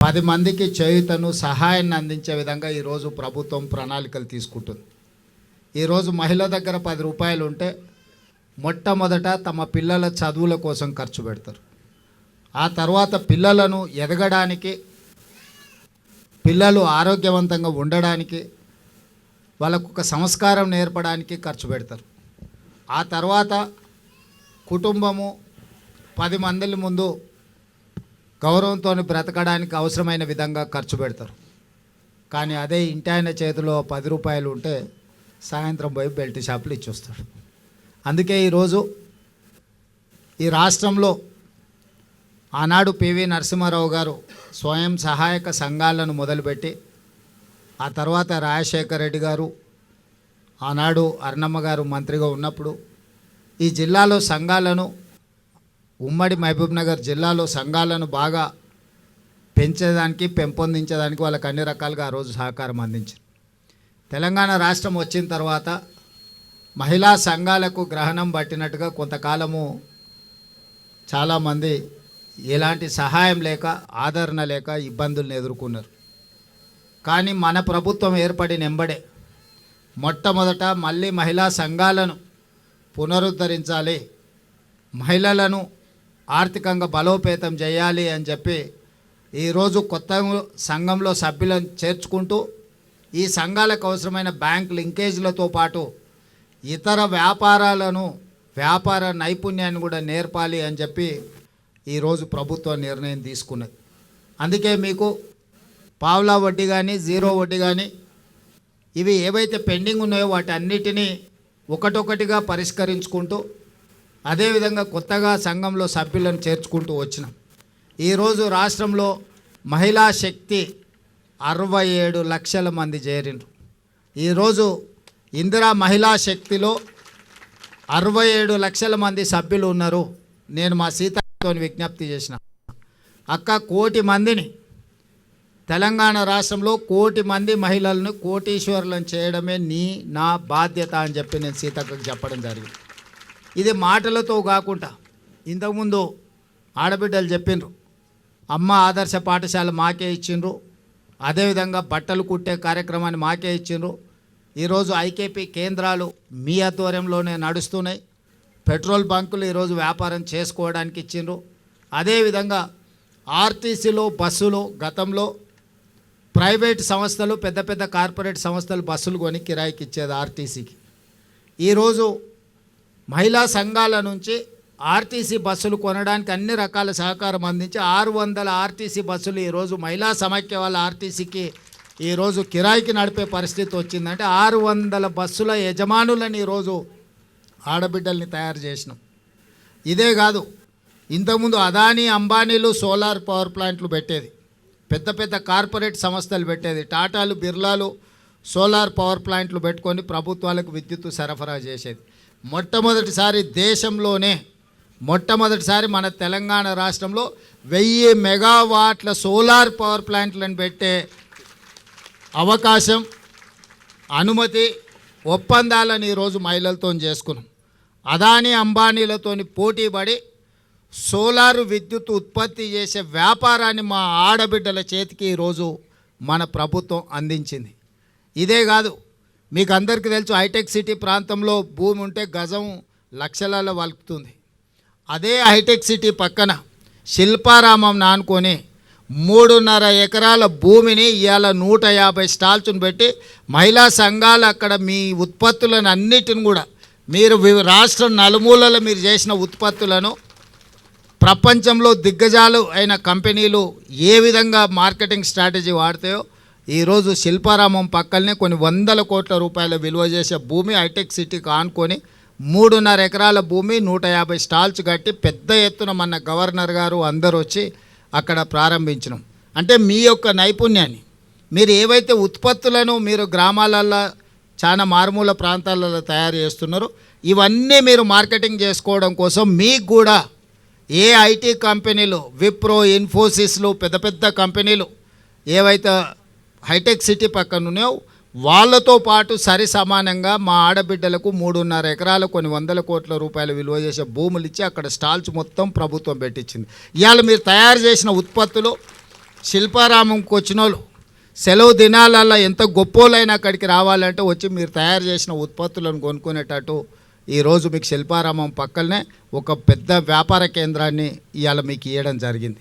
10 మందికి చేయూతను సహాయాన్ని అందించే విధంగా ఈరోజు ప్రభుత్వం ప్రణాళికలు తీసుకుంటుంది. ఈరోజు మహిళ దగ్గర 10 రూపాయలు ఉంటే మొట్టమొదట తమ పిల్లల చదువుల కోసం ఖర్చు పెడతారు. ఆ తర్వాత పిల్లలను ఎదగడానికి, పిల్లలు ఆరోగ్యవంతంగా ఉండడానికి, వాళ్ళకు ఒక సంస్కారం నేర్పడానికి ఖర్చు పెడతారు. ఆ తర్వాత కుటుంబము 10 మంది ముందు గౌరవంతో బ్రతకడానికి అవసరమైన విధంగా ఖర్చు పెడతారు. కానీ అదే ఇంటి ఆయన చేతిలో 10 రూపాయలు ఉంటే సాయంత్రం పోయి బెల్ట్ షాపులు ఇచ్చొస్తాడు. అందుకే ఈరోజు ఈ రాష్ట్రంలో ఆనాడు పివి నరసింహారావు గారు స్వయం సహాయక సంఘాలను మొదలుపెట్టి, ఆ తర్వాత రాజశేఖర రెడ్డి గారు, ఆనాడు అర్ణమ్మ గారు మంత్రిగా ఉన్నప్పుడు ఈ జిల్లాలో సంఘాలను, ఉమ్మడి మహబూబ్నగర్ జిల్లాలో సంఘాలను బాగా పెంచేదానికి, పెంపొందించేదానికి వాళ్ళకి అన్ని రకాలుగా ఆ రోజు సహకారం అందించారు. తెలంగాణ రాష్ట్రం వచ్చిన తర్వాత మహిళా సంఘాలకు గ్రహణం పట్టినట్టుగా కొంతకాలము చాలామంది ఎలాంటి సహాయం లేక, ఆదరణ లేక ఇబ్బందులను ఎదుర్కొన్నారు. కానీ మన ప్రభుత్వం ఏర్పడిన ఎంబడే మొట్టమొదట మళ్ళీ మహిళా సంఘాలను పునరుద్ధరించాలి, మహిళలను ఆర్థికంగా బలోపేతం చేయాలి అని చెప్పి ఈరోజు కొత్త సంఘంలో సభ్యులను చేర్చుకుంటూ ఈ సంఘాలకు అవసరమైన బ్యాంక్ లింకేజీలతో పాటు ఇతర వ్యాపార నైపుణ్యాన్ని కూడా నేర్పాలి అని చెప్పి ఈరోజు ప్రభుత్వం నిర్ణయం తీసుకున్నది. అందుకే మీకు పావులా వడ్డీ కానీ, జీరో వడ్డీ కానీ, ఇవి ఏవైతే పెండింగ్ ఉన్నాయో వాటి అన్నిటినీ ఒకటొకటిగా పరిష్కరించుకుంటూ, అదేవిధంగా కొత్తగా సంఘంలో సభ్యులను చేర్చుకుంటూ వచ్చినాం. ఈరోజు రాష్ట్రంలో మహిళా శక్తి 67 లక్షల మంది చేరిండ్రు. ఈరోజు ఇందిరా మహిళా శక్తిలో 67 లక్షల మంది సభ్యులు ఉన్నారు. నేను మా సీతతో విజ్ఞప్తి చేసిన, అక్క, 1 కోటి మందిని, తెలంగాణ రాష్ట్రంలో 1 కోటి మంది మహిళలను కోటీశ్వరులను చేయడమే నా బాధ్యత అని చెప్పి నేను సీతకు చెప్పడం జరిగింది. ఇది మాటలతో కాకుండా ఇంతకుముందు ఆడబిడ్డలు చెప్పిండ్రు, అమ్మ ఆదర్శ పాఠశాల మాకే ఇచ్చిండ్రు, అదేవిధంగా బట్టలు కుట్టే కార్యక్రమాన్ని మాకే ఇచ్చిండ్రు. ఈరోజు ఐకేపీ కేంద్రాలు మీ ఆధ్వర్యంలోనే నడుస్తున్నాయి. పెట్రోల్ బంకులు ఈరోజు వ్యాపారం చేసుకోవడానికి ఇచ్చిండ్రు. అదేవిధంగా ఆర్టీసీలో బస్సులు, గతంలో ప్రైవేట్ సంస్థలు, పెద్ద పెద్ద కార్పొరేట్ సంస్థలు బస్సులు కొని కిరాయికి ఇచ్చేది ఆర్టీసీకి. ఈరోజు మహిళా సంఘాల నుంచి ఆర్టీసీ బస్సులు కొనడానికి అన్ని రకాల సహకారం అందించి 600 ఆర్టీసీ బస్సులు ఈరోజు మహిళా సమైక్య వాళ్ళ ఆర్టీసీకి ఈరోజు కిరాయికి నడిపే పరిస్థితి వచ్చిందంటే 600 బస్సుల యజమానులను ఈరోజు ఆడబిడ్డల్ని తయారు చేసినాం. ఇదే కాదు, ఇంతకుముందు అదానీ, అంబానీలు సోలార్ పవర్ ప్లాంట్లు పెట్టేది, పెద్ద పెద్ద కార్పొరేట్ సంస్థలు పెట్టేది, టాటాలు, బిర్లాలు సోలార్ పవర్ ప్లాంట్లు పెట్టుకొని ప్రభుత్వాలకు విద్యుత్ సరఫరా చేసేది. మొట్టమొదటిసారి దేశంలోనే మన తెలంగాణ రాష్ట్రంలో 1000 మెగావాట్ల సోలార్ పవర్ ప్లాంట్లను పెట్టే అవకాశం, అనుమతి, ఒప్పందాలను ఈరోజు మహిళలతో చేసుకున్నాం. అదానీ, అంబానీలతో పోటీపడి సోలారు విద్యుత్ ఉత్పత్తి చేసే వ్యాపారాన్ని మా ఆడబిడ్డల చేతికి ఈరోజు మన ప్రభుత్వం అందించింది. ఇదే కాదు, మీకు అందరికీ తెలుసు, హైటెక్ సిటీ ప్రాంతంలో భూమి ఉంటే గజం లక్షలలో వలుకుతుంది. అదే హైటెక్ సిటీ పక్కన శిల్పారామం నానుకొని 3.5 ఎకరాల భూమిని ఇవాళ 150 స్టాల్స్ను పెట్టి మహిళా సంఘాలు అక్కడ మీ ఉత్పత్తులను అన్నిటిని కూడా, మీరు రాష్ట్రం నలుమూలలో మీరు చేసిన ఉత్పత్తులను ప్రపంచంలో దిగ్గజాలు అయిన కంపెనీలు ఏ విధంగా మార్కెటింగ్ స్ట్రాటజీ వాడతాయో, ఈరోజు శిల్పారామం పక్కనే కొన్ని 100 కోట్ల రూపాయల విలువ చేసే భూమి హైటెక్ సిటీకి ఆనుకొని 3.5 ఎకరాల భూమి 150 స్టాల్స్ కట్టి పెద్ద ఎత్తున మన గవర్నర్ గారు అందరూ వచ్చి అక్కడ ప్రారంభించినాం. అంటే మీ యొక్క నైపుణ్యాన్ని, మీరు ఏవైతే ఉత్పత్తులను మీరు గ్రామాలలో, చాలా మారుమూల ప్రాంతాలలో తయారు చేస్తున్నారో ఇవన్నీ మీరు మార్కెటింగ్ చేసుకోవడం కోసం మీకు కూడా ఏ ఐటీ కంపెనీలు, విప్రో, ఇన్ఫోసిస్లు, పెద్ద పెద్ద కంపెనీలు ఏవైతే హైటెక్ సిటీ పక్కన ఉన్నాయో వాళ్ళతో పాటు సరి సమానంగా మా ఆడబిడ్డలకు 3.5 ఎకరాలు కొన్ని 100 కోట్ల రూపాయల విలువ చేసే భూములు ఇచ్చి అక్కడ స్టాల్స్ మొత్తం ప్రభుత్వం పెట్టించింది. ఇవాళ మీరు తయారు చేసిన ఉత్పత్తులు శిల్పారామంకి వచ్చిన వాళ్ళు సెలవు దినాలల్లో ఎంత గొప్పోలైనా అక్కడికి రావాలంటే వచ్చి మీరు తయారు చేసిన ఉత్పత్తులను కొనుక్కునేటట్టు ఈరోజు మీకు శిల్పారామం పక్కనే ఒక పెద్ద వ్యాపార కేంద్రాన్ని ఇవాళ మీకు ఇవ్వడం జరిగింది.